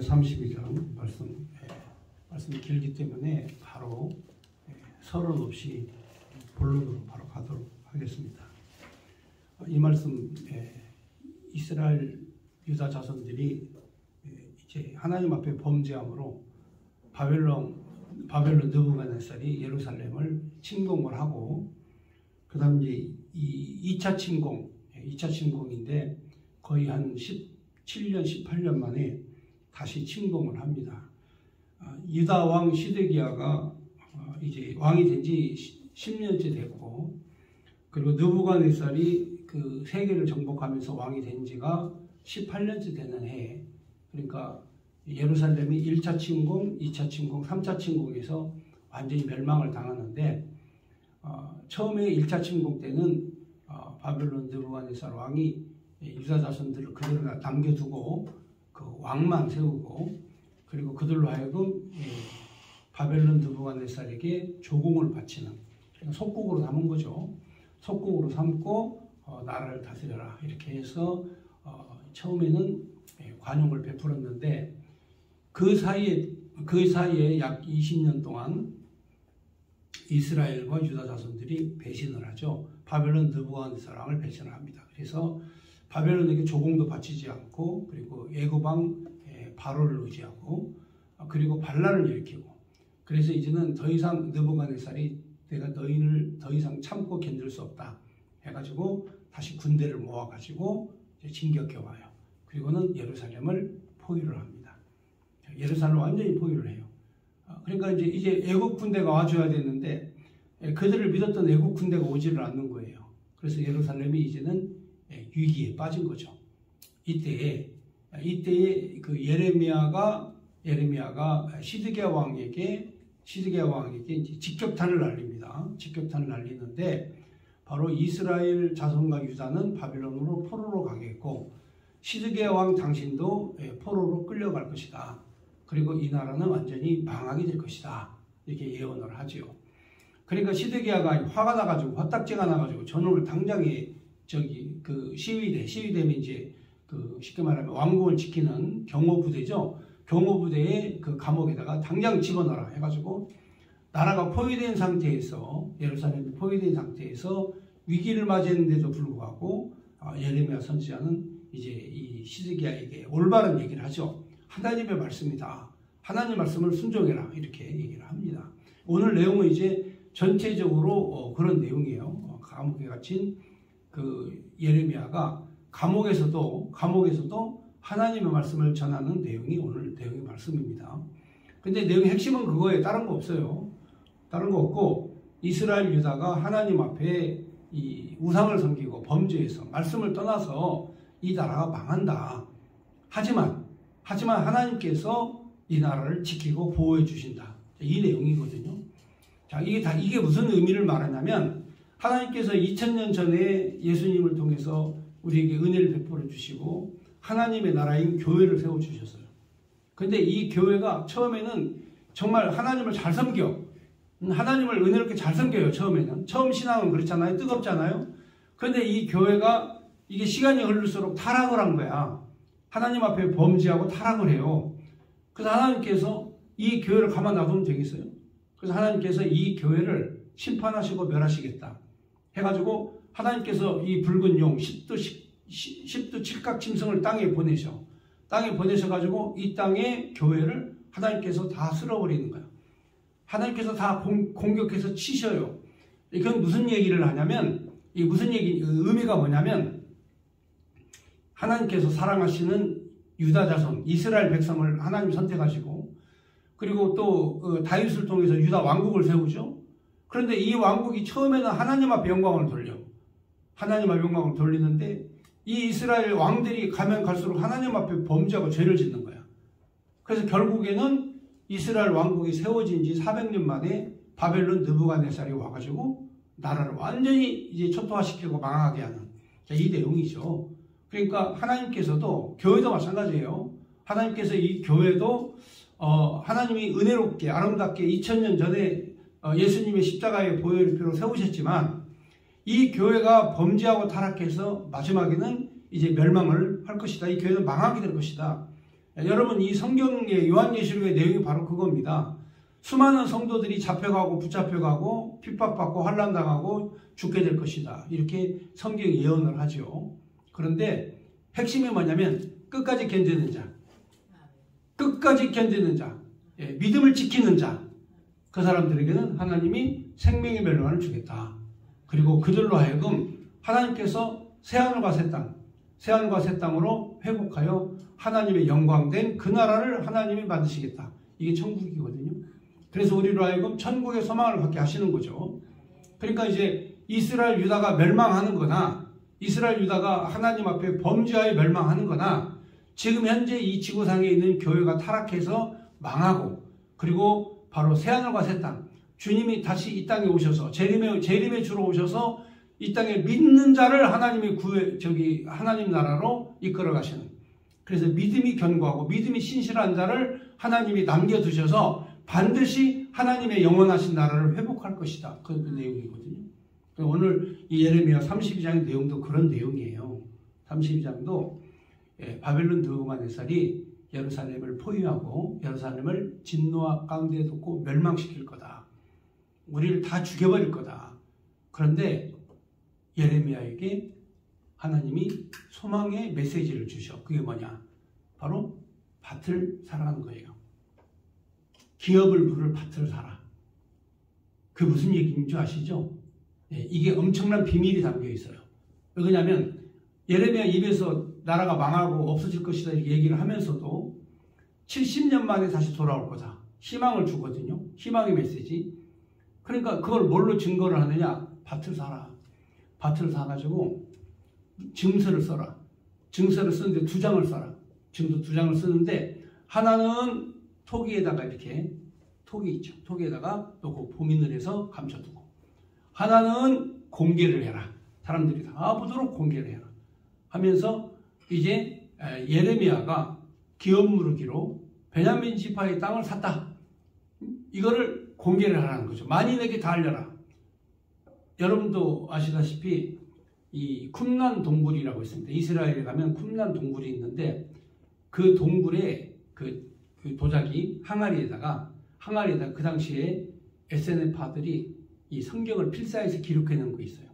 32장 말씀이 길기 때문에 바로 서론 없이 본론으로 바로 가도록 하겠습니다. 이 말씀 이스라엘 유다 자손들이 이제 하나님 앞에 범죄함으로 바벨론 느부갓네살이 예루살렘을 침공을 하고 그다음 이제 이 2차 침공인데 거의 한 17년 18년 만에 다시 침공을 합니다. 유다 왕 시드기야가 이제 왕이 된 지 10년째 됐고, 그리고 느부갓네살이 그 세계를 정복하면서 왕이 된 지가 18년째 되는 해에, 그러니까 예루살렘이 1차 침공, 2차 침공, 3차 침공에서 완전히 멸망을 당하는데, 처음에 1차 침공 때는 바벨론 느부갓네살 왕이 유다 자손들을 그대로 남겨두고 그 왕만 세우고, 그리고 그들로 하여금 바벨론 느부갓네살에게 조공을 바치는, 그러니까 속국으로 삼은 거죠. 속국으로 삼고 나라를 다스려라 이렇게 해서 처음에는 관용을 베풀었는데, 그 사이에 약 20년 동안 이스라엘과 유다 자손들이 배신을 하죠. 바벨론 느부갓네살 왕을 배신을 합니다. 그래서 바벨론에게 조공도 바치지 않고, 그리고 애굽왕 바로를 의지하고, 그리고 반란을 일으키고, 그래서 이제는 더 이상 느부갓네살이 내가 너희를 더 이상 참고 견딜 수 없다 해가지고 다시 군대를 모아가지고 진격해 와요. 그리고는 예루살렘을 포위를 합니다. 예루살렘을 완전히 포위를 해요. 그러니까 이제 애국 군대가 와줘야 되는데 그들을 믿었던 애국 군대가 오지를 않는 거예요. 그래서 예루살렘이 이제는 위기에 빠진 거죠. 이때에 그 예레미야가 시드기야 왕에게 이제 직격탄을 날립니다. 직격탄을 날리는데 바로 이스라엘 자손과 유다는 바빌론으로 포로로 가겠고, 시드기야 왕 당신도 포로로 끌려갈 것이다. 그리고 이 나라는 완전히 망하게 될 것이다. 이렇게 예언을 하죠. 그러니까 시드기야가 화가 나가지고, 화딱지가 나가지고 저놈을 당장에 그 시위대면 이제 그 쉽게 말하면 왕궁을 지키는 경호부대죠. 경호부대의 그 감옥에다가 당장 집어넣어라 해가지고 나라가 포위된 상태에서, 예루살렘이 포위된 상태에서 위기를 맞이했는데도 불구하고 예레미야 선지자는 이제 이 시드기야에게 올바른 얘기를 하죠. 하나님의 말씀이다. 하나님 말씀을 순종해라. 이렇게 얘기를 합니다. 오늘 내용은 이제 전체적으로 그런 내용이에요. 감옥에 갇힌 그 예레미야가 감옥에서도 하나님의 말씀을 전하는 내용이 오늘 내용의 말씀입니다. 근데 내용의 핵심은 그거예요. 다른 거 없어요. 다른 거 없고, 이스라엘 유다가 하나님 앞에 이 우상을 섬기고 범죄해서 말씀을 떠나서 이 나라가 망한다. 하지만 하나님께서 이 나라를 지키고 보호해 주신다. 이 내용이거든요. 자, 이게 무슨 의미를 말하냐면, 하나님께서 2000년 전에 예수님을 통해서 우리에게 은혜를 베풀어 주시고 하나님의 나라인 교회를 세워주셨어요. 근데 이 교회가 처음에는 정말 하나님을 잘 섬겨. 하나님을 은혜롭게 잘 섬겨요, 처음에는. 처음 신앙은 그렇잖아요. 뜨겁잖아요. 그런데 이 교회가 이게 시간이 흐를수록 타락을 한 거야. 하나님 앞에 범죄하고 타락을 해요. 그래서 하나님께서 이 교회를 가만 놔두면 되겠어요? 그래서 하나님께서 이 교회를 심판하시고 멸하시겠다 해가지고 하나님께서 이 붉은 용 10두 칠각짐승을 땅에 보내셔가지고 이 땅의 교회를 하나님께서 다 쓸어버리는 거예요. 하나님께서 다 공격해서 치셔요. 이건 무슨 얘기를 하냐면, 이 의미가 뭐냐면, 하나님께서 사랑하시는 유다 자손, 이스라엘 백성을 하나님 선택하시고, 그리고 또 다윗을 통해서 유다 왕국을 세우죠. 그런데 이 왕국이 처음에는 하나님 앞에 영광을 돌리는데, 이 이스라엘 왕들이 가면 갈수록 하나님 앞에 범죄하고 죄를 짓는 거야. 그래서 결국에는 이스라엘 왕국이 세워진 지 400년 만에 바벨론 느부갓네살이 와가지고 나라를 완전히 이제 초토화시키고 망하게 하는 이 내용이죠. 그러니까 하나님께서도, 교회도 마찬가지예요. 하나님께서 이 교회도 하나님이 은혜롭게 아름답게 2000년 전에 예수님의 십자가의 보혈의 피로 세우셨지만, 이 교회가 범죄하고 타락해서 마지막에는 이제 멸망을 할 것이다. 이 교회는 망하게 될 것이다. 여러분 이 성경의 요한계시록의 내용이 바로 그겁니다. 수많은 성도들이 잡혀가고 붙잡혀가고 핍박받고 환난당하고 죽게 될 것이다. 이렇게 성경이 예언을 하죠. 그런데 핵심이 뭐냐면 끝까지 견디는 자, 끝까지 견디는 자, 믿음을 지키는 자, 그 사람들에게는 하나님이 생명의 멸관을 주겠다. 그리고 그들로 하여금 하나님께서 새하늘과 새 땅, 새하늘과 새 땅으로 회복하여 하나님의 영광된 그 나라를 하나님이 만드시겠다. 이게 천국이거든요. 그래서 우리로 하여금 천국의 소망을 갖게 하시는 거죠. 그러니까 이제 이스라엘 유다가 멸망하는 거나 이스라엘 유다가 하나님 앞에 범죄하여 멸망하는 거나 지금 현재 이 지구상에 있는 교회가 타락해서 망하고 그리고 바로 새하늘과 새 땅, 주님이 다시 이 땅에 오셔서 재림의 주로 오셔서 이 땅에 믿는 자를 하나님이 하나님 나라로 이끌어 가시는, 그래서 믿음이 견고하고 믿음이 신실한 자를 하나님이 남겨두셔서 반드시 하나님의 영원하신 나라를 회복할 것이다. 그 내용이거든요. 오늘 이 예레미야 32장의 내용도 그런 내용이에요. 32장도 바벨론 느부갓네살이 예루살렘을 포위하고 예루살렘을 진노와 가운데 뒀고 멸망시킬 거다. 우리를 다 죽여버릴 거다. 그런데 예레미야에게 하나님이 소망의 메시지를 주셔. 그게 뭐냐? 바로 밭을 사라는 거예요. 기업을 부를 밭을 사라. 그게 무슨 얘기인 줄 아시죠? 이게 엄청난 비밀이 담겨 있어요. 왜냐하면 예레미야 입에서 나라가 망하고 없어질 것이다 이렇게 얘기를 하면서도 70년 만에 다시 돌아올 거다. 희망을 주거든요. 희망의 메시지. 그러니까 그걸 뭘로 증거를 하느냐? 밭을 사라. 밭을 사가지고 증서를 써라. 증서를 쓰는데 2장을 써라. 증서 2장을 쓰는데 하나는 토기에다가 이렇게 토기 있죠. 토기에다가 놓고 봉인을 해서 감춰두고, 하나는 공개를 해라. 사람들이 다 보도록 공개를 해라. 하면서 이제 예레미야가 기업 무르기로 베냐민 지파의 땅을 샀다. 이거를 공개를 하라는 거죠. 만인에게 다 알려라. 여러분도 아시다시피 이 쿰란 동굴이라고 있습니다. 이스라엘에 가면 쿰란 동굴이 있는데 그 동굴에 그 도자기 항아리에다가 그 당시에 SNF파들이 이 성경을 필사해서 기록해 놓은 거 있어요.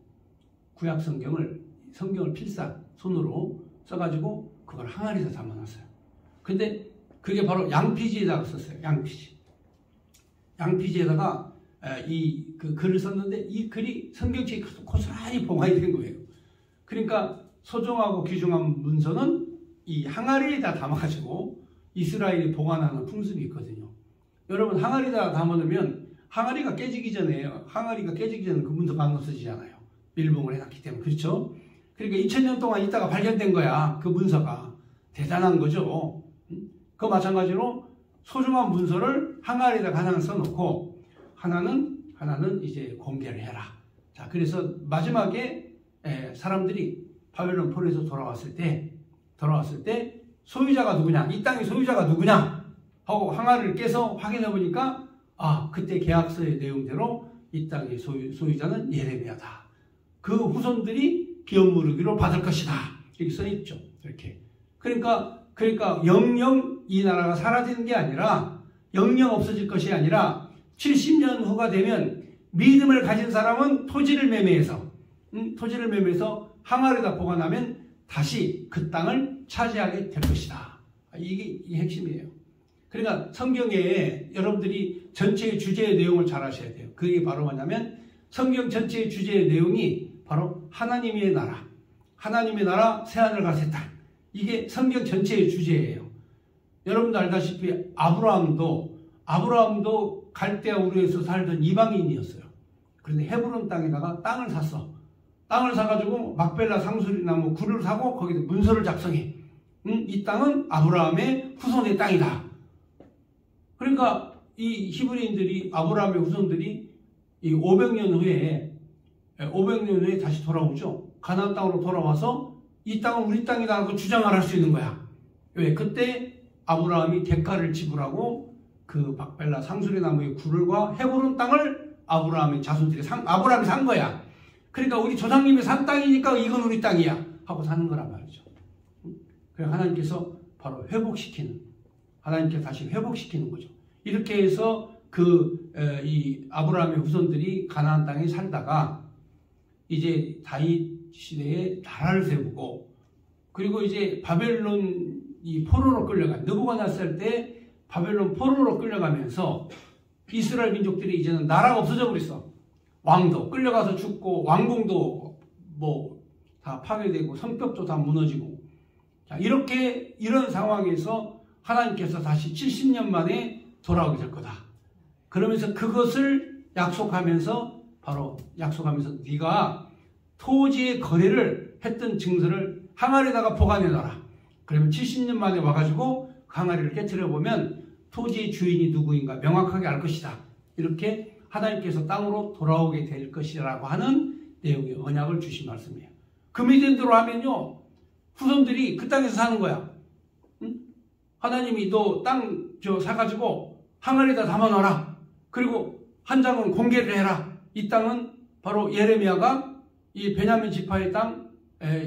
구약 성경을 필사 손으로 써가지고 그걸 항아리에다 담아놨어요. 근데 그게 바로 양피지에다가 썼어요. 양피지에다가 그 글을 썼는데 이 글이 성경책이 고스란히 봉화이 된 거예요. 그러니까 소중하고 귀중한 문서는 이 항아리에다 담아가지고 이스라엘이 보관하는 풍습이 있거든요. 여러분 항아리에다 담아놓으면 항아리가 깨지기 전에 그 문서가 안 없어지잖아요. 밀봉을 해놨기 때문에. 그렇죠? 그러니까 2000년 동안 있다가 발견된 거야. 그 문서가. 대단한 거죠. 그 마찬가지로 소중한 문서를 항아리에다 하나 써놓고 하나는 이제 공개를 해라. 자, 그래서 마지막에 사람들이 바벨론 포로에서 돌아왔을 때 소유자가 누구냐? 이 땅의 소유자가 누구냐? 하고 항아리를 깨서 확인해 보니까 그때 계약서의 내용대로 이 땅의 소유자는 예레미야다. 그 후손들이 기업 무르기로 받을 것이다. 이렇게 써 있죠. 이렇게. 그러니까 영영 이 나라가 사라지는 게 아니라 영영 없어질 것이 아니라 70년 후가 되면 믿음을 가진 사람은 토지를 매매해서 항아리에다 보관하면 다시 그 땅을 차지하게 될 것이다. 이게 핵심이에요. 그러니까 성경에 여러분들이 전체의 주제의 내용을 잘 아셔야 돼요. 그게 바로 뭐냐면 성경 전체의 주제의 내용이 바로 하나님의 나라, 새하늘과 새 땅. 이게 성경 전체의 주제예요. 여러분도 알다시피 아브라함도 갈대아 우르에서 살던 이방인이었어요. 그런데 헤브론 땅에다가 땅을 샀어. 땅을 사가지고 막벨라 상수리나무 굴을 사고 거기다 문서를 작성해. 이 땅은 아브라함의 후손의 땅이다. 그러니까 이 히브리인들이 아브라함의 후손들이 이 500년 후에 다시 돌아오죠. 가나안 땅으로 돌아와서 이 땅은 우리 땅이다 하고 주장을 할 수 있는 거야. 왜? 그때 아브라함이 대가를 지불하고 그 막벨라 상수리나무의 굴과 헤브론 땅을 아브라함의 자손들이 아브라함이 산 거야. 그러니까 우리 조상님이 산 땅이니까 이건 우리 땅이야 하고 사는 거란 말이죠. 그래서 하나님께서 바로 회복시키는 하나님께 다시 회복시키는 거죠. 이렇게 해서 이 아브라함의 후손들이 가나안 땅에 살다가 이제 다윗 시대에 나라를 세우고, 그리고 이제 바벨론 이 포로로 끌려간 느부갓네살 때 바벨론 포로로 끌려가면서 이스라엘 민족들이 이제는 나라가 없어져 버렸어. 왕도 끌려가서 죽고 왕궁도 뭐 다 파괴되고 성벽도 다 무너지고, 자, 이런 상황에서 하나님께서 다시 70년 만에 돌아오게 될 거다. 그러면서 그것을 약속하면서 네가 토지의 거래를 했던 증서를 항아리에다가 보관해놔라. 그러면 70년 만에 와가지고 그 항아리를 깨트려 보면 토지의 주인이 누구인가 명확하게 알 것이다. 이렇게 하나님께서 땅으로 돌아오게 될 것이라고 하는 내용의 언약을 주신 말씀이에요. 그 믿음대로 하면요, 후손들이 그 땅에서 사는 거야. 응? 하나님이 너 땅 사가지고 항아리에다 담아놔라. 그리고 한 장은 공개를 해라. 이 땅은 바로 예레미야가 이 베냐민 지파의 땅,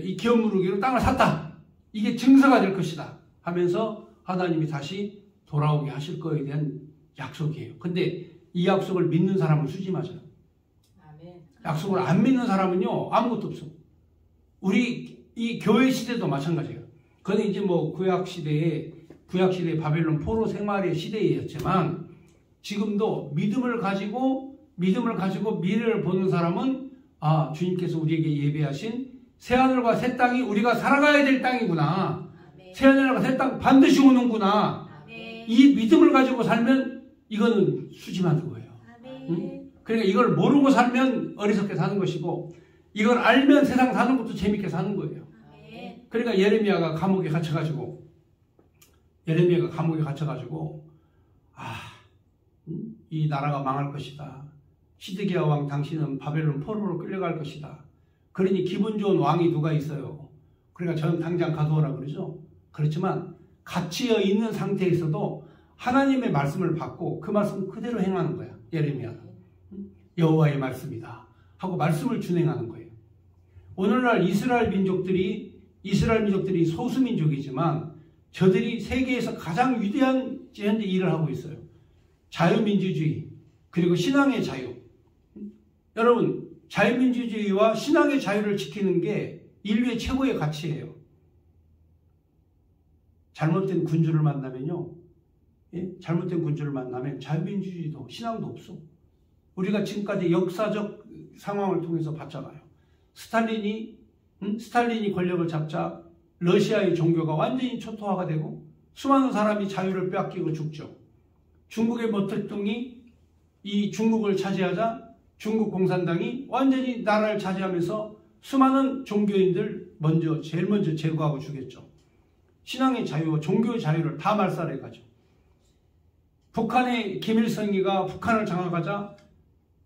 이 기업무르기로 땅을 샀다. 이게 증서가 될 것이다 하면서 하나님이 다시 돌아오게 하실 거에 대한 약속이에요. 근데 이 약속을 믿는 사람은 수지맞아요. 약속을 안 믿는 사람은요, 아무것도 없어. 우리 이 교회 시대도 마찬가지예요. 그건 이제 뭐 구약 시대의 바벨론 포로 생활의 시대였지만, 지금도 믿음을 가지고 미래를 보는 사람은 주님께서 우리에게 예배하신 새하늘과 새 땅이 우리가 살아가야 될 땅이구나. 새하늘과 새 땅 반드시 오는구나. 이 믿음을 가지고 살면 이거는 수지 만든 거예요. 응? 그러니까 이걸 모르고 살면 어리석게 사는 것이고, 이걸 알면 세상 사는 것도 재밌게 사는 거예요. 그러니까 예레미야가 감옥에 갇혀가지고 이 나라가 망할 것이다. 시드기야 왕 당신은 바벨론 포로로 끌려갈 것이다. 그러니 기분 좋은 왕이 누가 있어요. 그러니까 저는 당장 가두어라 그러죠. 그렇지만 갇혀 있는 상태에서도 하나님의 말씀을 받고 그 말씀 그대로 행하는 거야. 예레미야는 여호와의 말씀이다 하고 말씀을 준행하는 거예요. 오늘날 이스라엘 민족들이 소수민족이지만 저들이 세계에서 가장 위대한 현재 일을 하고 있어요. 자유민주주의, 그리고 신앙의 자유. 여러분, 자유민주주의와 신앙의 자유를 지키는 게 인류의 최고의 가치예요. 잘못된 군주를 만나면요, 잘못된 군주를 만나면 자유민주주의도 신앙도 없어. 우리가 지금까지 역사적 상황을 통해서 봤잖아요. 스탈린이 권력을 잡자 러시아의 종교가 완전히 초토화가 되고 수많은 사람이 자유를 빼앗기고 죽죠. 중국의 모택동이 이 중국을 차지하자 중국 공산당이 완전히 나라를 차지하면서 수많은 종교인들 제일 먼저 제거하고 죽였죠. 신앙의 자유와 종교의 자유를 다 말살해가죠. 북한의 김일성이가 북한을 장악하자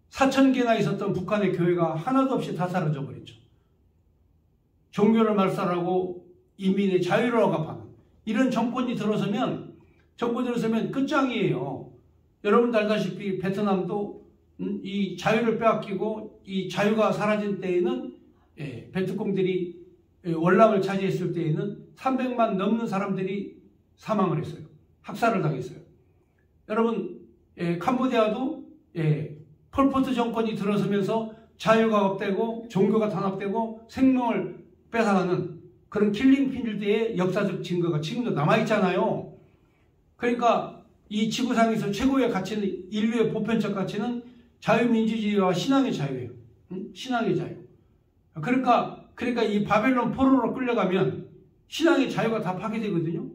4,000개나 있었던 북한의 교회가 하나도 없이 다 사라져 버렸죠. 종교를 말살하고 인민의 자유를 억압하는 이런 정권이 들어서면 끝장이에요. 여러분도 알다시피 베트남도 이 자유를 빼앗기고 이 자유가 사라진 때에는 베트콩들이 월남을 차지했을 때에는 300만 넘는 사람들이 사망을 했어요. 학살을 당했어요. 여러분, 캄보디아도 폴포트 정권이 들어서면서 자유가 없대고 종교가 탄압되고 생명을 뺏어가는 그런 킬링필드의 역사적 증거가 지금도 남아있잖아요. 그러니까 이 지구상에서 최고의 가치는, 인류의 보편적 가치는 자유민주주의와 신앙의 자유예요. 신앙의 자유. 그러니까 이 바벨론 포로로 끌려가면 신앙의 자유가 다 파괴되거든요.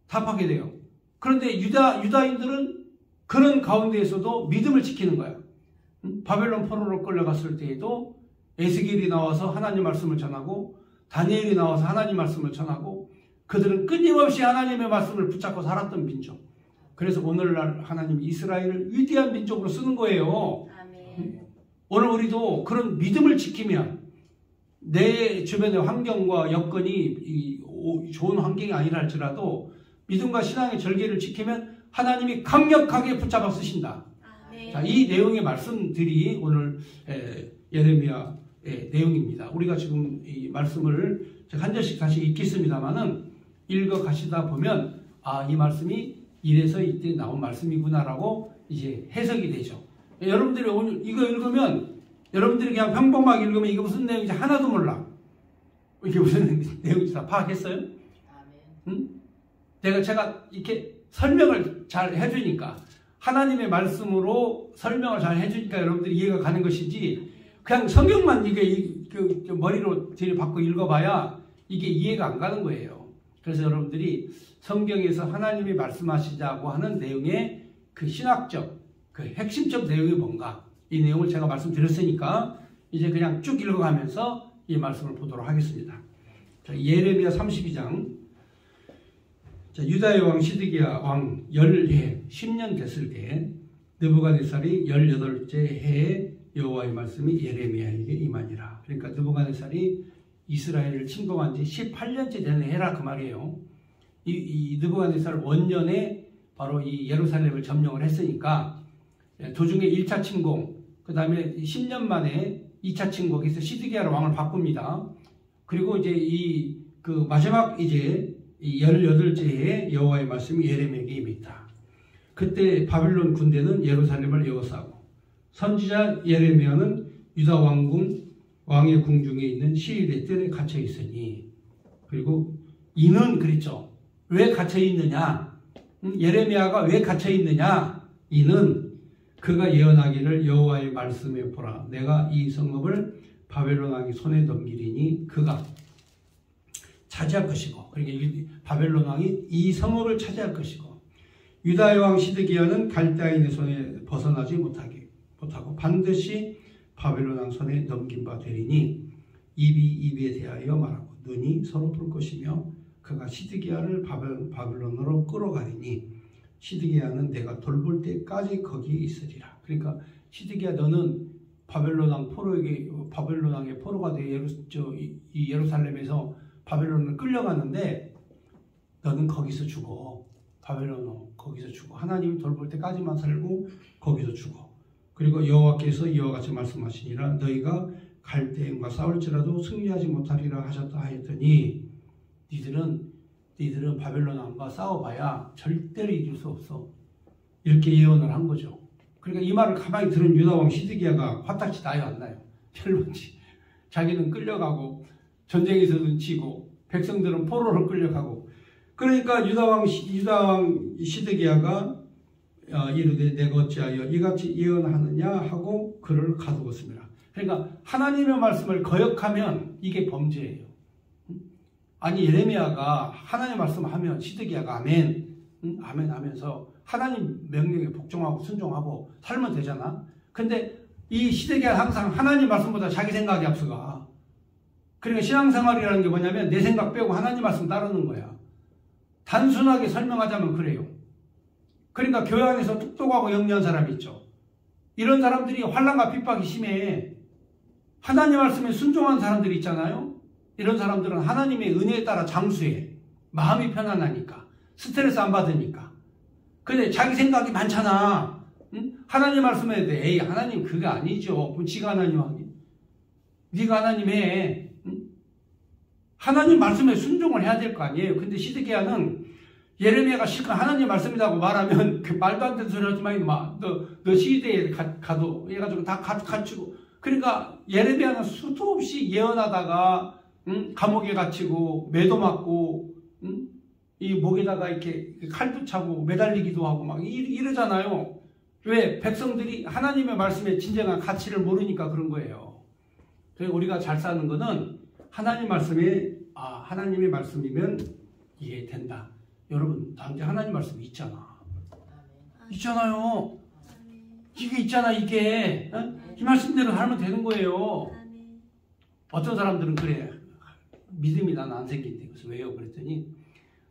다 파괴돼요. 그런데 유다인들은 그런 가운데에서도 믿음을 지키는 거야. 바벨론 포로로 끌려갔을 때에도 에스겔이 나와서 하나님 말씀을 전하고 다니엘이 나와서 하나님 말씀을 전하고 그들은 끊임없이 하나님의 말씀을 붙잡고 살았던 민족. 그래서 오늘날 하나님이 이스라엘을 위대한 민족으로 쓰는 거예요. 아멘. 오늘 우리도 그런 믿음을 지키면 내 주변의 환경과 여건이 좋은 환경이 아니라 할지라도 믿음과 신앙의 절개를 지키면 하나님이 강력하게 붙잡아 쓰신다. 자, 이 내용의 말씀들이 오늘 예레미야의 내용입니다. 우리가 지금 이 말씀을 제가 한 절씩 다시 읽겠습니다만은 읽어 가시다 보면 이 말씀이 이래서 이때 나온 말씀이구나라고 이제 해석이 되죠. 여러분들이 오늘 이거 읽으면 여러분들이 그냥 평범하게 읽으면 이게 무슨 내용인지 하나도 몰라. 이게 무슨 내용인지 다 파악했어요? 응? 제가 이렇게 설명을 잘 해주니까 하나님의 말씀으로 설명을 잘 해주니까 여러분들이 이해가 가는 것이지 그냥 성경만 이게 머리로 들이받고 읽어봐야 이게 이해가 안 가는 거예요. 그래서 여러분들이 성경에서 하나님이 말씀하시자고 하는 내용의 그 신학적, 그 핵심적 내용이 뭔가 이 내용을 제가 말씀드렸으니까 이제 그냥 쭉 읽어가면서 이 말씀을 보도록 하겠습니다. 자, 예레미야 32장. 자, 유다의 왕 시드기야 왕 10년 됐을 때 느부갓네살이 18째 해에 여호와의 말씀이 예레미야에게 임하니라. 그러니까 느부갓네살이 이스라엘을 침공한 지 18년째 되는 해라 그 말이에요. 이 느부갓네살 원년에 바로 이 예루살렘을 점령을 했으니까 도중에 1차 침공, 그 다음에 10년 만에 2차 침공에서 시드기야로 왕을 바꿉니다. 그리고 이제 그 마지막 이제 18째 해에 여호와의 말씀이 예레미야에게 임했다. 그때 바빌론 군대는 예루살렘을 에워싸고 선지자 예레미야는 유다 왕의 궁중에 있는 시일의 뜰에 갇혀 있으니. 그리고 이는 그랬죠. 왜 갇혀 있느냐? 예레미야가 왜 갇혀 있느냐? 이는 그가 예언하기를 여호와의 말씀에 보라. 내가 이 성읍을 바벨론 왕의 손에 넘기리니 그가 차지할 것이고. 그러니까 바벨론 왕이 이 성읍을 차지할 것이고 유다의 왕 시드기야는 갈대아인의 손에 벗어나지 못하고 반드시 바벨론 왕 손에 넘긴 바 되리니 입이 입에 대하여 말하고 눈이 서로 볼 것이며 그가 시드기야를 바벨론으로 끌어가리니 시드기야는 내가 돌볼 때까지 거기 있으리라. 그러니까 시드기야 너는 바벨론 왕의 포로가 돼 예루살렘에서 바벨론을 끌려가는데 너는 거기서 죽어. 바벨론으로 거기서 죽어. 하나님이 돌볼 때까지만 살고 거기서 죽어. 그리고 여호와께서 이와 같이 말씀하시니라. 너희가 갈대인과 싸울지라도 승리하지 못하리라 하셨다 하였더니 니들은 바벨론 왕과 싸워봐야 절대로 이길 수 없어. 이렇게 예언을 한 거죠. 그러니까 이 말을 가만히 들은 유다왕 시드기야가 화딱지 나요 안 나요? 철분지. 자기는 끌려가고 전쟁에서는 지고 백성들은 포로로 끌려가고. 그러니까 유다왕 시드기야가 이르되 내가 어찌하여 이같이 예언하느냐 하고 그를 가두었습니다. 그러니까 하나님의 말씀을 거역하면 이게 범죄예요. 아니 예레미야가 하나님 말씀하면 시드기야가 아멘 아멘 하면서 하나님 명령에 복종하고 순종하고 살면 되잖아. 근데 이 시드기야는 항상 하나님 말씀보다 자기 생각이 앞서가. 그러니까 신앙생활이라는 게 뭐냐면 내 생각 빼고 하나님 말씀 따르는 거야. 단순하게 설명하자면 그래요. 그러니까 교회 안에서 똑똑하고 영리한 사람이 있죠. 이런 사람들이 환난과 핍박이 심해. 하나님 말씀에 순종한 사람들이 있잖아요. 이런 사람들은 하나님의 은혜에 따라 장수해. 마음이 편안하니까. 스트레스 안 받으니까. 근데 자기 생각이 많잖아. 응? 하나님 말씀에 대해 에이 하나님 그게 아니죠. 그럼 지가 하나님 하기. 네가 하나님 해. 응? 하나님 말씀에 순종을 해야 될 거 아니에요. 근데 시드기야는 예레미야가 실컷 하나님 말씀이라고 말하면 그 말도 안 되는 소리 하지 마. 너 시대에 가도 해가지고 다 갇히고. 그러니까 예레미야는 수도 없이 예언하다가 감옥에 갇히고 매도 맞고 이 목에다가 이렇게 칼도 차고 매달리기도 하고 막 이러잖아요. 왜? 백성들이 하나님의 말씀에 진정한 가치를 모르니까 그런 거예요. 그래서 우리가 잘 사는 거는 하나님 말씀에 하나님의 말씀이면 이해 된다. 여러분 나한테 하나님 말씀이 있잖아. 있잖아요. 이게 있잖아 이게. 이 말씀대로 하면 되는 거예요. 어떤 사람들은 그래. 믿음이 난 안 생긴대. 그래서 왜요? 그랬더니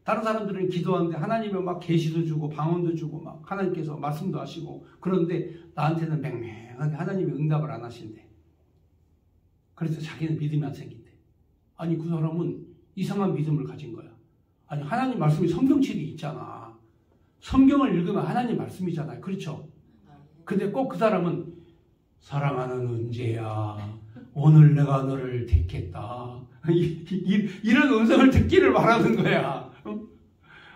다른 사람들은 기도하는데 하나님은 막 계시도 주고 방언도 주고 막 하나님께서 말씀도 하시고 그런데 나한테는 맹맹하게 하나님이 응답을 안 하신대. 그래서 자기는 믿음이 안 생긴대. 아니 그 사람은 이상한 믿음을 가진 거야. 아니 하나님 말씀이 성경책이 있잖아. 성경을 읽으면 하나님 말씀이잖아요. 그렇죠? 근데 꼭 그 사람은 사랑하는 은재야 오늘 내가 너를 택했다. 이런 음성을 듣기를 바라는 거야.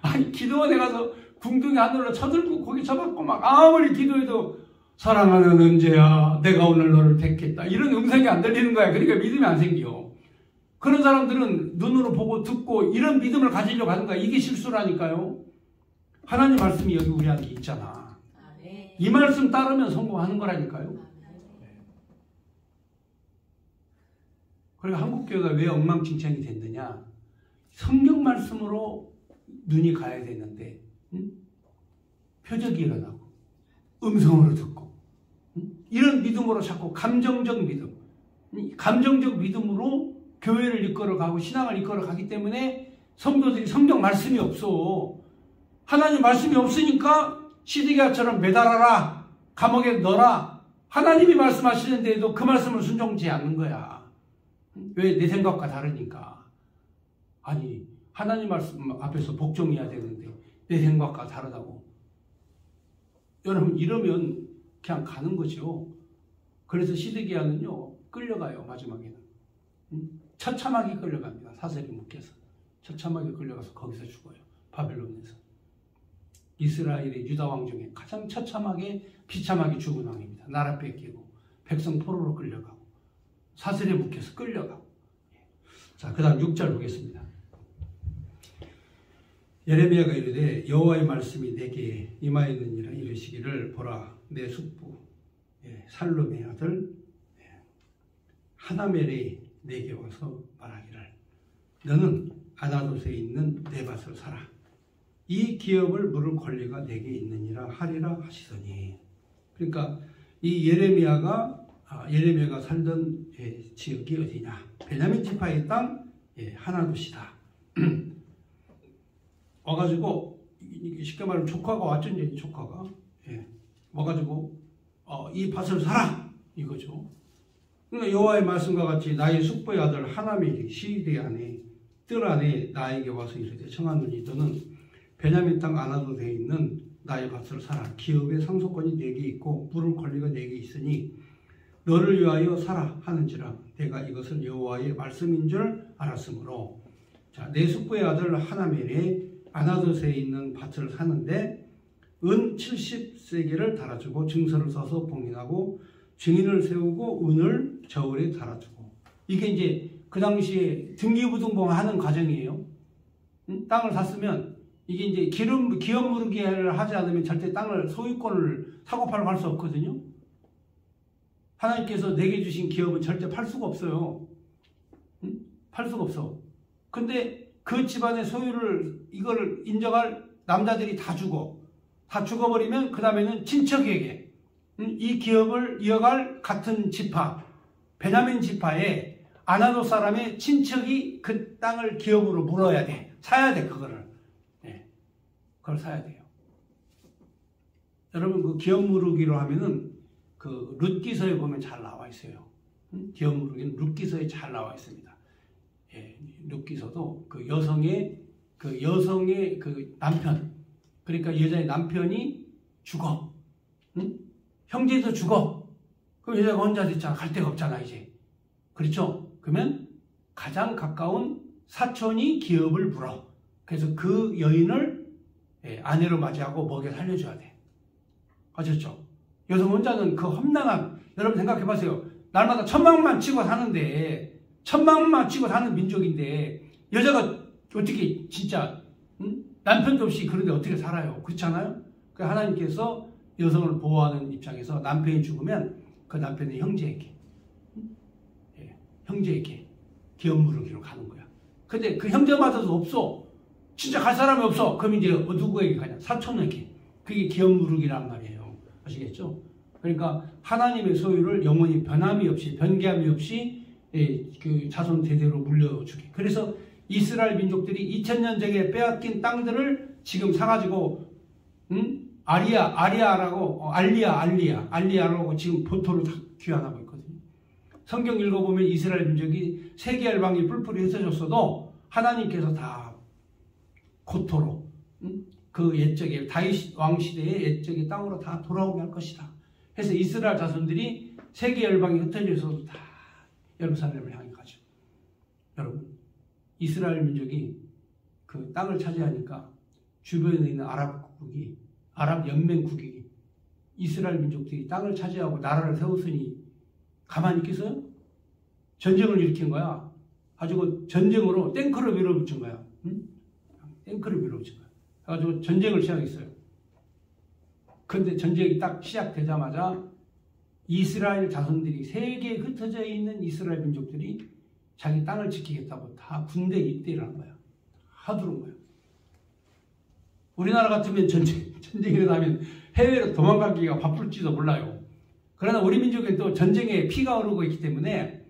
아니 기도원에 가서 궁둥이 하늘로 쳐들고 고개 쳐박고 막 아무리 기도해도 사랑하는 은재야 내가 오늘 너를 택했다 이런 음성이 안 들리는 거야. 그러니까 믿음이 안 생겨. 그런 사람들은 눈으로 보고 듣고 이런 믿음을 가지려고 하는 거야. 이게 실수라니까요. 하나님 말씀이 여기 우리한테 있잖아. 이 말씀 따르면 성공하는 거라니까요. 그리고 한국교회가 왜 엉망진창이 됐느냐. 성경 말씀으로 눈이 가야 되는데 표적이 일어나고 음성으로 듣고 이런 믿음으로 자꾸 감정적 믿음, 감정적 믿음으로 교회를 이끌어가고 신앙을 이끌어가기 때문에 성도들이 성경 말씀이 없어. 하나님 말씀이 없으니까 시드기야처럼 매달아라, 감옥에 넣어라. 하나님이 말씀하시는데도 그 말씀을 순종치 않는 거야. 왜? 내 생각과 다르니까. 아니 하나님 말씀 앞에서 복종해야 되는데 내 생각과 다르다고. 여러분 이러면 그냥 가는 거죠. 그래서 시드기야는요 끌려가요. 마지막에는 처참하게 끌려갑니다. 사슬이 묶여서 처참하게 끌려가서 거기서 죽어요. 바벨론에서. 이스라엘의 유다 왕 중에 가장 처참하게 비참하게 죽은 왕입니다. 나라 뺏기고 백성 포로로 끌려가고 사슬에 묶여서 끌려가고. 자, 그 다음 6절 보겠습니다. 예레미야가 이르되 여호와의 말씀이 내게 임하였느니라. 이르시기를 보라 내 숙부 살룸의 아들 하나멜이 내게 와서 말하기를 너는 아나돗에 있는 내 밭을 사라. 이 기업을 물을 권리가 내게 있느니라 하리라 하시더니. 그러니까 이 예레미야가 살던 지역이 어디냐. 베냐민 지파의 땅 하나돗이다. 와가지고 쉽게 말하면 조카가 왔죠. 이제 조카가 와가지고 이 밭을 사라 이거죠. 그러니까 여호와의 말씀과 같이 나의 숙부의 아들 하나멜이 시대 안에 뜰 안에 나에게 와서 이르되 청하노니 너는 베냐민 땅 아나돗에 있는 나의 밭을 사라. 기업의 상속권이 내게 있고 물을 권리가 내게 있으니 너를 위하여 사라 하는지라. 내가 이것은 여호와의 말씀인 줄 알았으므로 자, 내 숙부의 아들 하나멜이 아나돗에 있는 밭을 사는데 은 70세겔을 달아주고 증서를 써서 봉인하고 증인을 세우고 은을 저울에 달아주고. 이게 이제 그 당시에 등기부등본하는 과정이에요. 땅을 샀으면 이게 이제 기업 무르기를 하지 않으면 절대 땅을 소유권을 사고팔고 할 수 없거든요. 하나님께서 내게 주신 기업은 절대 팔 수가 없어요. 팔 수가 없어. 근데 그 집안의 소유를 이거를 인정할 남자들이 다 죽어버리면 그 다음에는 친척에게 이 기업을 이어갈 같은 지파 베냐민 지파에 아나돗 사람의 친척이 그 땅을 기업으로 물어야 돼. 사야 돼. 그거를. 그걸 사야 돼요. 여러분 그 기업 무르기로 하면은 그 룻기서에 보면 잘 나와 있어요. 기업 무르기는 룻기서에 잘 나와 있습니다. 룻기서도 그 여성의 그 남편, 그러니까 여자의 남편이 죽어. 형제도 죽어. 그럼 여자가 혼자 됐잖아. 갈 데가 없잖아 이제. 그렇죠? 그러면 가장 가까운 사촌이 기업을 물어. 그래서 그 여인을 아내로 맞이하고 먹여 살려줘야 돼. 아셨죠? 여성 혼자는 그 험난한, 여러분 생각해보세요. 날마다 천막만 치고 사는데, 천막만 치고 사는 민족인데 여자가 어떻게 진짜 남편도 없이 그런데 어떻게 살아요? 그렇지 않아요? 그 하나님께서 여성을 보호하는 입장에서 남편이 죽으면 그 남편의 형제에게 기업 무르기로 가는 거야. 근데 그 형제마저도 없어. 진짜 갈 사람이 없어. 그럼 이제 누구에게 가냐? 사촌에게. 그게 기업 무르기란 말이에요. 아시겠죠? 그러니까 하나님의 소유를 영원히 변함이 없이 변개함이 없이 그 자손 대대로 물려주게. 그래서 이스라엘 민족들이 2000년 전에 빼앗긴 땅들을 지금 사가지고 알리아라고 지금 본토로 다 귀환하고 있거든요. 성경 읽어보면 이스라엘 민족이 세계 열방이 뿔뿔이 흩어졌어도 하나님께서 다 고토로 그 옛적의 다윗 왕 시대의 옛적의 땅으로 다 돌아오게 할 것이다. 그래서 이스라엘 자손들이 세계 열방이 흩어져서도 다 예루살렘을 향해 가죠. 여러분, 이스라엘 민족이 그 땅을 차지하니까 주변에 있는 아랍 아랍국이, 아랍 연맹국이 이스라엘 민족들이 땅을 차지하고 나라를 세웠으니 가만히 있겠어요? 전쟁을 일으킨 거야. 아주 그 전쟁으로 탱크를 밀어붙인 거야. 응? 탱크를 밀어붙인 거야. 그래가지고 전쟁을 시작했어요. 그런데 전쟁이 딱 시작되자마자 이스라엘 자손들이 세계에 흩어져 있는 이스라엘 민족들이 자기 땅을 지키겠다고 다 군대 입대를 한 거야. 다 들어온 거야. 우리나라 같으면 전쟁이 일어나면 해외로 도망가기가 바쁠지도 몰라요. 그러나 우리 민족은 또 전쟁에 피가 흐르고 있기 때문에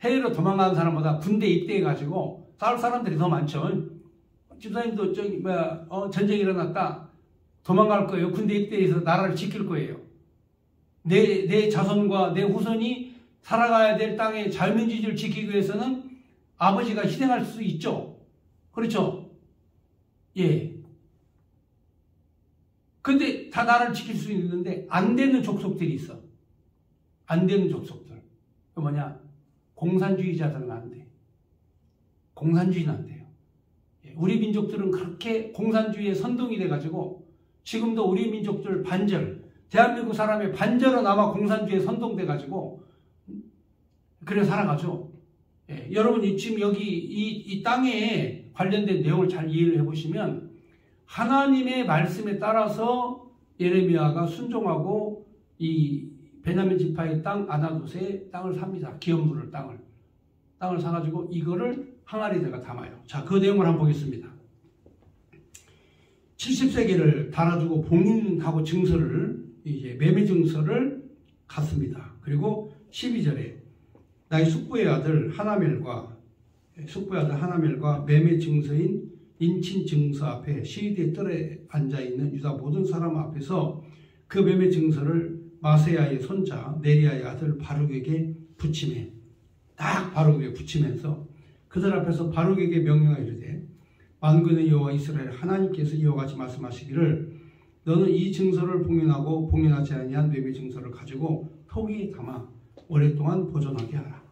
해외로 도망가는 사람보다 군대 입대해가지고 싸울 사람들이 더 많죠. 집사님도 전쟁이 일어났다 도망갈 거예요. 군대 입대해서 나라를 지킬 거예요. 내 자손과 내 후손이 살아가야 될 땅의 자유민주주의를 지키기 위해서는 아버지가 희생할 수 있죠. 그렇죠? 예. 근데 다 나라를 지킬 수 있는데 안 되는 족속들이 있어. 안 되는 족속들. 그 뭐냐? 공산주의자들은 안 돼. 공산주의는 안 돼요. 우리 민족들은 그렇게 공산주의에 선동이 돼가지고 지금도 우리 민족들 반절, 대한민국 사람의 반절은 아마 공산주의에 선동돼가지고 그래 살아가죠. 예, 여러분이 지금 여기 이 땅에 관련된 내용을 잘 이해를 해보시면 하나님의 말씀에 따라서 예레미야가 순종하고 이 베냐민 지파의 땅 아나돗의 땅을 삽니다. 기업물을 땅을 사가지고 이거를 항아리에다가 담아요. 자, 그 내용을 한번 보겠습니다. 70세계를 달아주고 봉인하고 증서를 이제 매매 증서를 갖습니다. 그리고 12절에 나의 숙부의 아들 하나멜과 매매 증서인 인친 증서 앞에 시위대의 뜰에 앉아있는 유다 모든 사람 앞에서 그 매매 증서를 마세야의 손자 네리야의 아들 바룩에게 붙이매 딱 바룩에게 붙이면서 그들 앞에서 바룩에게 명령하여 이르되 만군의 여호와 이스라엘 하나님께서 이와 같이 말씀하시기를 너는 이 증서를 봉인하고 봉인하지 아니한 매매 증서를 가지고 토기에 담아 오랫동안 보존하게 하라.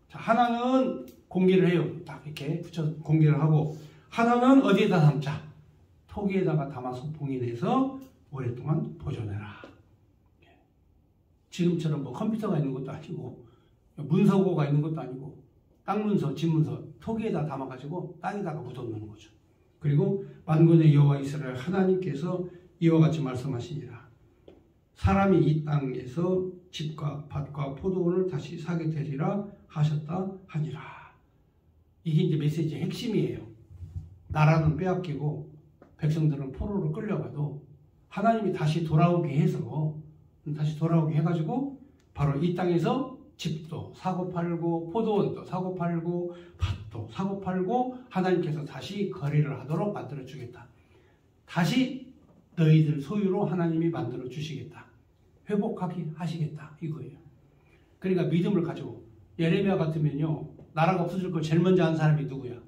자, 하나는 공개를 해요. 딱 이렇게 붙여서 공개를 하고 하나는 어디에다 담자? 토기에다가 담아서 봉인해서 오랫동안 보존해라. 지금처럼 뭐 컴퓨터가 있는 것도 아니고 문서고가 있는 것도 아니고 땅문서, 집문서 토기에다 담아가지고 땅에다가 묻어놓는 거죠. 그리고 만군의 여호와 이스라엘 하나님께서 이와 같이 말씀하시니라. 사람이 이 땅에서 집과 밭과 포도원을 다시 사게 되리라 하셨다 하니라. 이게 이제 메시지의 핵심이에요. 나라는 빼앗기고 백성들은 포로로 끌려가도 하나님이 다시 돌아오게 해서 다시 돌아오게 해가지고 바로 이 땅에서 집도 사고 팔고 포도원도 사고 팔고 밭도 사고 팔고 하나님께서 다시 거래를 하도록 만들어 주겠다. 다시 너희들 소유로 하나님이 만들어 주시겠다. 회복하게 하시겠다. 이거예요. 그러니까 믿음을 가지고 예레미야 같으면요. 나라가 없어질 걸 제일 먼저 한 사람이 누구야?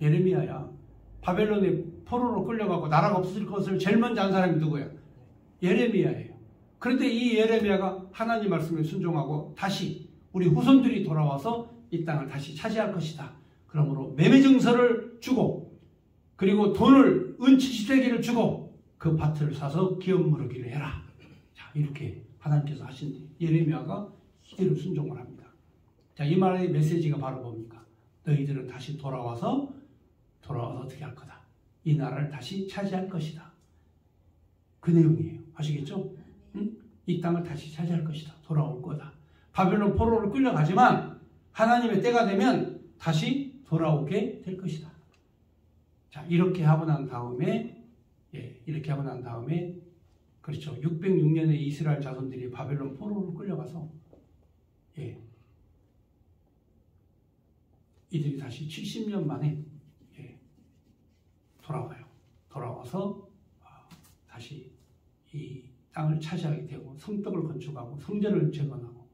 예레미야야. 바벨론에 포로로 끌려가고 나라가 없어질 것을 제일 먼저 한 사람이 누구야? 예레미야예요. 그런데 이 예레미야가 하나님 말씀에 순종하고 다시 우리 후손들이 돌아와서 이 땅을 다시 차지할 것이다. 그러므로 매매증서를 주고 그리고 돈을 은 70세기를 주고 그 밭을 사서 기업 무르기를 해라. 자, 이렇게 하나님께서 하신 예레미야가 이대로 순종을 합니다. 자, 이 말의 메시지가 바로 뭡니까? 너희들은 다시 돌아와서 어떻게 할 거다. 이 나라를 다시 차지할 것이다. 그 내용이에요. 아시겠죠? 응? 이 땅을 다시 차지할 것이다. 돌아올 거다. 바벨론 포로로 끌려가지만 하나님의 때가 되면 다시 돌아오게 될 것이다. 자, 이렇게 하고 난 다음에 그렇죠. 606년에 이스라엘 자손들이 바벨론 포로로 끌려가서 이들이 다시 70년 만에 돌아와요. 돌아와서 다시 이 땅을 차지하게 되고 성벽을 건축하고 성전을 재건하고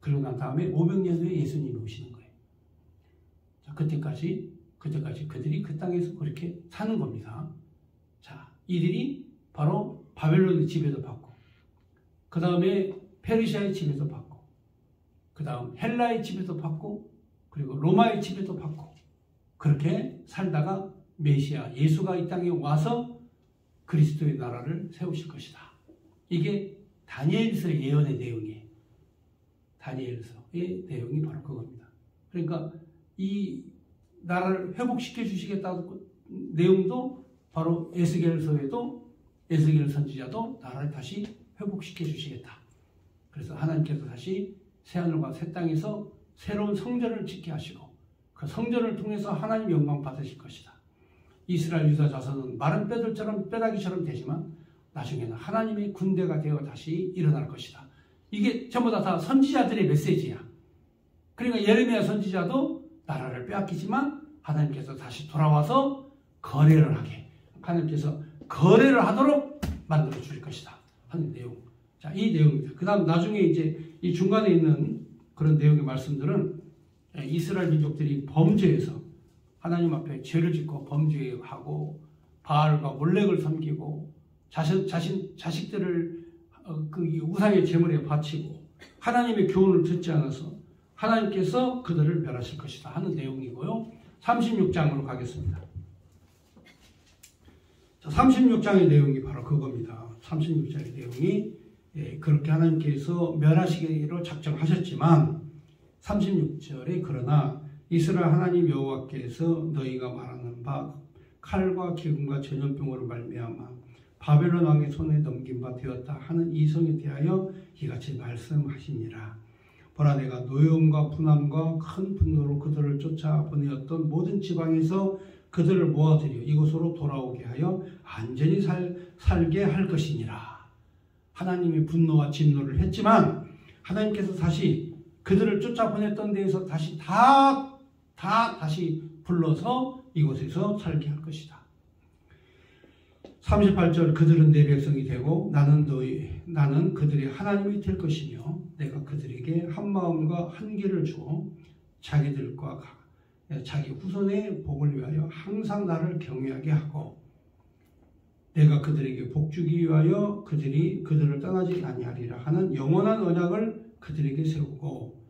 그러고 난 다음에 500년 후에 예수님이 오시는 거예요. 자, 그때까지 그들이 그 땅에서 그렇게 사는 겁니다. 자, 이들이 바로 바벨론의 지배도 받고 그 다음에 페르시아의 지배도 받고 그 다음 헬라의 지배도 받고 그리고 로마의 지배도 받고 그렇게 살다가 메시아 예수가 이 땅에 와서 그리스도의 나라를 세우실 것이다. 이게 다니엘서의 예언의 내용이에요. 다니엘서의 내용이 바로 그겁니다. 그러니까 이 나라를 회복시켜 주시겠다는 내용도 바로 에스겔서에도 에스겔 선지자도 나라를 다시 회복시켜 주시겠다. 그래서 하나님께서 다시 새하늘과 새 땅에서 새로운 성전을 짓게 하시고 그 성전을 통해서 하나님 영광 받으실 것이다. 이스라엘 유다 자손은 마른 뼈다귀처럼 되지만 나중에는 하나님의 군대가 되어 다시 일어날 것이다. 이게 전부 다 선지자들의 메시지야. 그러니까 예레미야 선지자도 나라를 빼앗기지만 하나님께서 다시 돌아와서 거래를 하게, 하나님께서 거래를 하도록 만들어 줄 것이다 하는 내용. 자, 이 내용입니다. 그 다음 나중에 이제 이 중간에 있는 그런 내용의 말씀들은 이스라엘 민족들이 범죄해서 하나님 앞에 죄를 짓고 범죄하고 바알과 몰렉을 섬기고 자식들을 그 우상의 제물에 바치고 하나님의 교훈을 듣지 않아서 하나님께서 그들을 멸하실 것이다 하는 내용이고요. 36장으로 가겠습니다. 36장의 내용이 바로 그겁니다. 36장의 내용이 그렇게 하나님께서 멸하시기로 작정하셨지만 36절에 그러나 이스라엘 하나님 여호와께서 너희가 말하는 바 칼과 기근과 전염병으로 말미암아 바벨론 왕의 손에 넘긴 바 되었다 하는 이 성에 대하여 이같이 말씀하시니라. 보라 내가 노여움과 분함과 큰 분노로 그들을 쫓아보내었던 모든 지방에서 그들을 모아들여 이곳으로 돌아오게 하여 안전히 살게 할 것이니라. 하나님의 분노와 진노를 했지만 하나님께서 다시 그들을 쫓아보냈던 데에서 다시 다시 불러서 이곳에서 살게 할 것이다. 38절 그들은 내 백성이 되고 나는 그들의 하나님이 될 것이며 내가 그들에게 한 마음과 한 길을 주어 자기들과 자기 후손의 복을 위하여 항상 나를 경외하게 하고 내가 그들에게 복주기 위하여 그들을 떠나지 아니하리라 하는 영원한 언약을 그들에게 세우고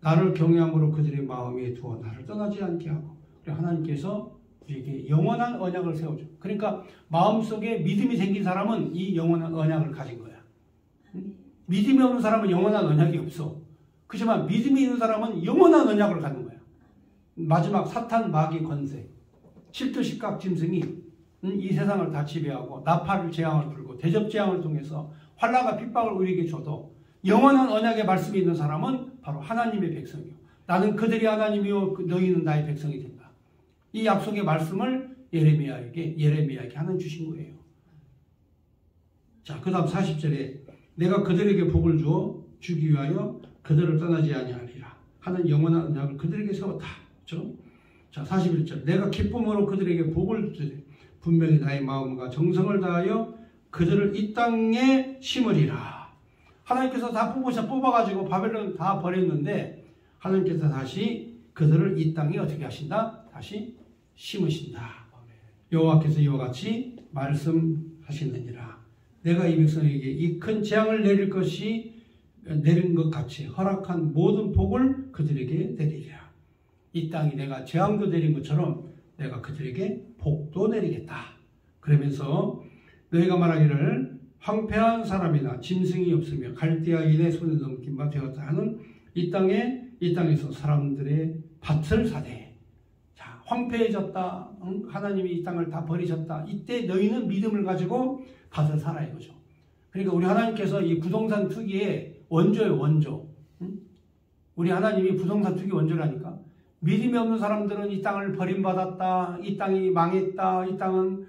나를 경외함으로 그들의 마음에 두어 나를 떠나지 않게 하고 하나님께서 우리에게 영원한 언약을 세워줘. 그러니까 마음속에 믿음이 생긴 사람은 이 영원한 언약을 가진 거야. 믿음이 없는 사람은 영원한 언약이 없어. 그렇지만 믿음이 있는 사람은 영원한 언약을 갖는 거야. 마지막 사탄 마귀 권세 7도 십각 짐승이 이 세상을 다 지배하고 나팔을 재앙을 불고 대접 재앙을 통해서 환난과 핍박을 우리에게 줘도 영원한 언약의 말씀이 있는 사람은 바로 하나님의 백성이요. 나는 그들이 하나님이요 너희는 나의 백성이 된다. 이 약속의 말씀을 예레미야에게 하는 주신 거예요. 자, 그 다음 40절에 내가 그들에게 복을 주어 주기 위하여 그들을 떠나지 아니하리라 하는 영원한 언약을 그들에게 세웠다. 그렇죠? 자, 41절 내가 기쁨으로 그들에게 복을 주되 분명히 나의 마음과 정성을 다하여 그들을 이 땅에 심으리라. 하나님께서 다 뽑아가지고 바벨론 다 버렸는데 하나님께서 다시 그들을 이 땅에 어떻게 하신다? 다시 심으신다. 여호와께서 이와 같이 말씀하시느니라. 내가 이 백성에게 이 큰 재앙을 내린 것 같이 허락한 모든 복을 그들에게 내리리라. 이 땅이 내가 재앙도 내린 것처럼 내가 그들에게 복도 내리겠다. 그러면서 너희가 말하기를 황폐한 사람이나 짐승이 없으며 갈대아인의 손에 넘긴 바 되었다 하는 이 땅에서 사람들의 밭을 사되 자, 황폐해졌다. 하나님이 이 땅을 다 버리셨다. 이때 너희는 믿음을 가지고 밭을 사라 이거죠. 그러니까 우리 하나님께서 이 부동산 투기의 원조예요, 원조. 우리 하나님이 부동산 투기 원조라니까. 믿음이 없는 사람들은 이 땅을 버림받았다. 이 땅이 망했다. 이 땅은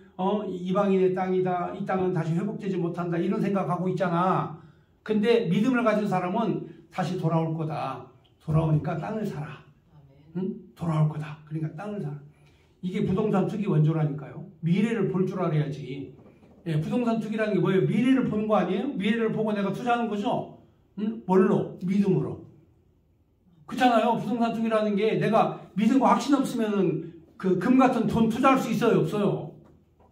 이방인의 땅이다. 이 땅은 다시 회복되지 못한다. 이런 생각하고 있잖아. 근데 믿음을 가진 사람은 다시 돌아올 거다. 돌아오니까 땅을 사라. 응? 돌아올 거다. 그러니까 땅을 사라. 이게 부동산 투기 원조라니까요. 미래를 볼 줄 알아야지. 예, 부동산 투기라는 게 뭐예요? 미래를 보는 거 아니에요? 미래를 보고 내가 투자하는 거죠? 응? 뭘로? 믿음으로. 그렇잖아요. 부동산 투기라는 게 내가 믿음과 확신 없으면은 그 금 같은 돈 투자할 수 있어요? 없어요?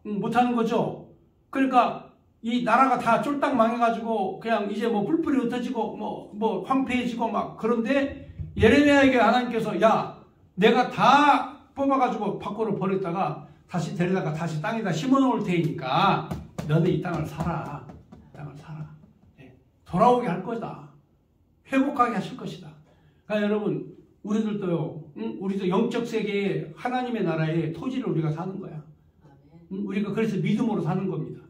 못하는 거죠. 그러니까 이 나라가 다 쫄딱 망해가지고 그냥 이제 뭐 뿔뿔이 흩어지고 뭐 황폐해지고 막 그런데 예레미야에게 하나님께서 야 내가 다 뽑아가지고 밖으로 버렸다가 다시 데려다가 다시 땅에다 심어놓을 테니까 너는 이 땅을 살아. 이 땅을 살아. 예. 돌아오게 할 거다. 회복하게 하실 것이다. 그러니까 여러분, 우리들도요, 우리도 영적 세계에 하나님의 나라의 토지를 우리가 사는 거야. 우리가 그래서 믿음으로 사는 겁니다.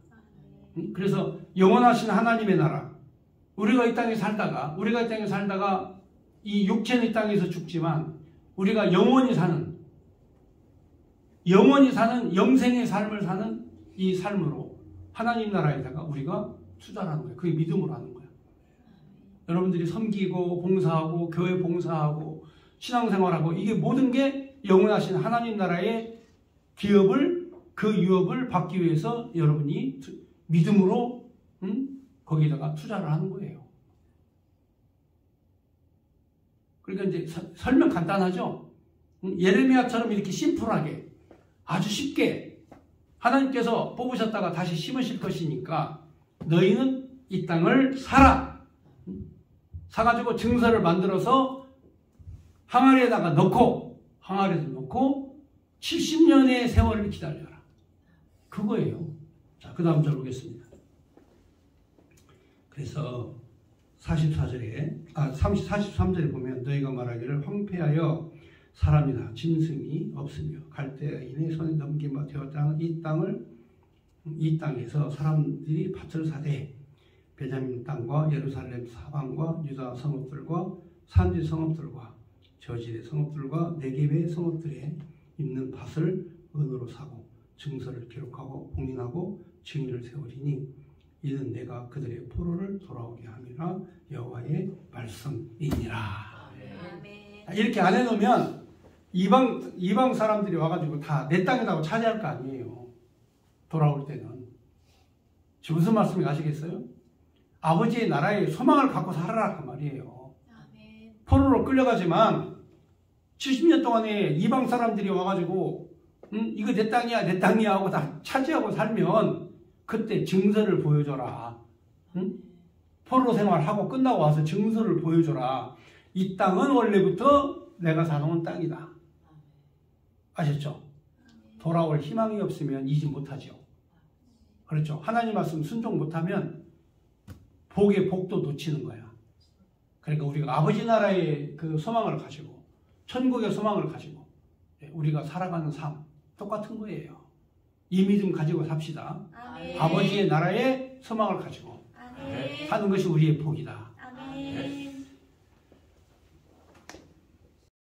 그래서 영원하신 하나님의 나라. 우리가 이 땅에 살다가 이 육체는 이 땅에서 죽지만 우리가 영원히 사는 영생의 삶을 사는 이 삶으로 하나님 나라에다가 우리가 투자를 하는 거예요. 그게 믿음으로 하는 거예요. 여러분들이 섬기고 봉사하고 교회 봉사하고 신앙생활하고 이게 모든 게 영원하신 하나님 나라의 그 유업을 받기 위해서 여러분이 믿음으로 거기다가 투자를 하는 거예요. 그러니까 이제 설명 간단하죠. 예레미야처럼 이렇게 심플하게 아주 쉽게 하나님께서 뽑으셨다가 다시 심으실 것이니까 너희는 이 땅을 사라. 사가지고 증서를 만들어서 항아리에다가 넣고 70년의 세월을 기다려라. 그거예요. 자, 그 다음 절 보겠습니다. 그래서 43절에 보면 너희가 말하기를 황폐하여 사람이나 짐승이 없으며 갈대인의 손에 넘김바 되었다는 이 땅에서 사람들이 밭을 사되 베냐민 땅과 예루살렘 사방과 유다 성읍들과 산지 성읍들과 저지대 성읍들과 네겝의 성읍들에 있는 밭을 은으로 사고 증서를 기록하고 봉인하고 증인을 세우리니 이는 내가 그들의 포로를 돌아오게 함이라 여호와의 말씀이니라. 이렇게 안 해놓으면 이방 사람들이 와가지고 다 내 땅이라고 차지할 거 아니에요. 돌아올 때는. 지금 무슨 말씀인지 아시겠어요? 아버지의 나라에 소망을 갖고 살아라 그 말이에요. 포로로 끌려가지만 70년 동안에 이방 사람들이 와가지고 이거 내 땅이야 내 땅이야 하고 다 차지하고 살면 그때 증서를 보여줘라. 포로 생활하고 끝나고 와서 증서를 보여줘라. 이 땅은 원래부터 내가 사놓은 땅이다. 아셨죠? 돌아올 희망이 없으면 이지 못하죠. 그렇죠? 하나님 말씀 순종 못하면 복의 복도 놓치는 거야. 그러니까 우리가 아버지 나라의 그 소망을 가지고 천국의 소망을 가지고 우리가 살아가는 삶 똑같은 거예요. 이 믿음 가지고 삽시다. 아멘. 아버지의 나라의 소망을 가지고 사는 것이 우리의 복이다.